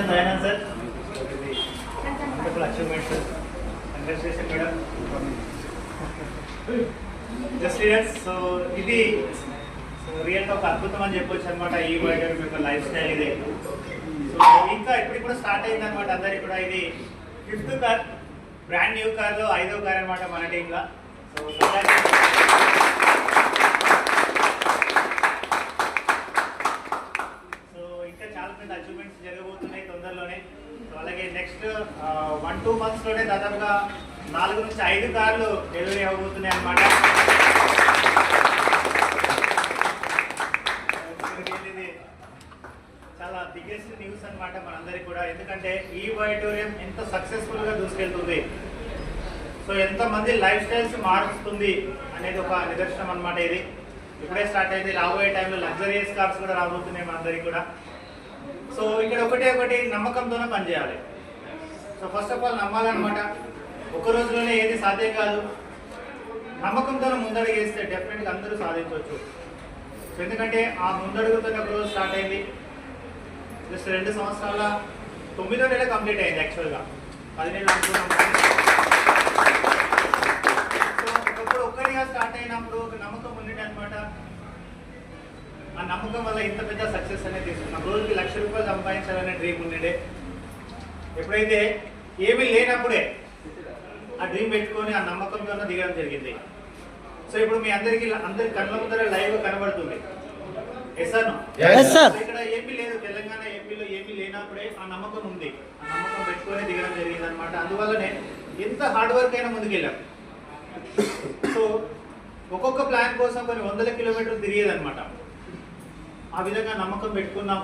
Congratulations, Dayanand sir. Wonderful achievement, sir. Congratulations, madam. Just leaders, so ఇది రియల్గా ఒక అద్భుతం అని చెప్పొచ్చు అనమాట. ఈ వైడర్ యొక్క లైఫ్ స్టైల్ ఇది. సో ఇంకా ఇప్పుడు కూడా స్టార్ట్ అయింది అనమాట. అందరికి కూడా ఇది 5th కార్, బ్రాండ్ న్యూ కార్లో 5వ కార్ అనమాట మన టీంలో. సో ఇంకా చాలా పెద్ద అచీవ్మెంట్స్ జరగబోతున్నాయి తొందరలోనే. సో అలాగే నెక్స్ట్ 1-2 మంత్స్లోనే దాదాపుగా 4 నుంచి 5 కార్లు డెలివరీ అవ్వబోతున్నాయి అనమాట. చాలా బిగ్గెస్ట్ న్యూస్ అనమాట మనందరికీ కూడా. ఎందుకంటే ఈ ఆడిటోరియం ఎంత సక్సెస్ఫుల్గా దూసుకెళ్తుంది, సో ఎంతమంది లైఫ్ స్టైల్స్ మారుస్తుంది అనేది ఒక నిదర్శనం అనమాట. ఇది ఇప్పుడే స్టార్ట్ అయింది. రాబోయే టైంలో లగ్జరియస్ కార్స్ కూడా రాబోతున్నాయి మనందరికీ కూడా. సో ఇక్కడ ఒకటి నమ్మకంతోనే పనిచేయాలి. సో ఫస్ట్ ఆఫ్ ఆల్ నమ్మాలన్నమాట. ఒక రోజులోనే ఏది సాధ్యం కాదు. నమ్మకంతోనే ముందడుగేస్తే డెఫినెట్గా అందరూ సాధించవచ్చు. సో ఎందుకంటే ఆ ముందడుగుతున్న ఒక రోజు స్టార్ట్ అయింది. జస్ట్ 2 సంవత్సరాల 9వ నెల కంప్లీట్ అయింది. యాక్చువల్గా 10 నెలలు అనుకున్నాం. సో ఒకప్పుడు ఒక్కరిగా స్టార్ట్ అయినప్పుడు ఒక నమ్మకం ఉండేది అనమాట. ఆ నమ్మకం వల్ల ఇంత పెద్ద సక్సెస్ అనేది తీసుకున్నాం. రోజుకి ₹1,00,000 సంపాదించాలనే డ్రీమ్ ఉండేదే. ఎప్పుడైతే ఏమీ లేనప్పుడే ఆ డ్రీమ్ పెట్టుకొని ఆ నమ్మకంతో దిగడం జరిగింది. సో ఇప్పుడు మీ అందరి కళ్ళ ముందర లైవ్ కనబడుతుంది. ఇక్కడ ఏమీ లేదు, తెలంగాణ ఏపీలో ఏమీ లేనప్పుడే ఆ నమ్మకం ఉంది. ఆ నమ్మకం పెట్టుకొని దిగడం జరిగింది అనమాట. అందువల్లనే ఎంత హార్డ్ వర్క్ అయినా ముందుకెళ్ళాం. సో ఒక్కొక్క ప్లాన్ కోసం కొన్ని 100 కిలోమీటర్లు తిరిగేదనమాట. ఆ విధంగా నమ్మకం పెట్టుకున్నాం.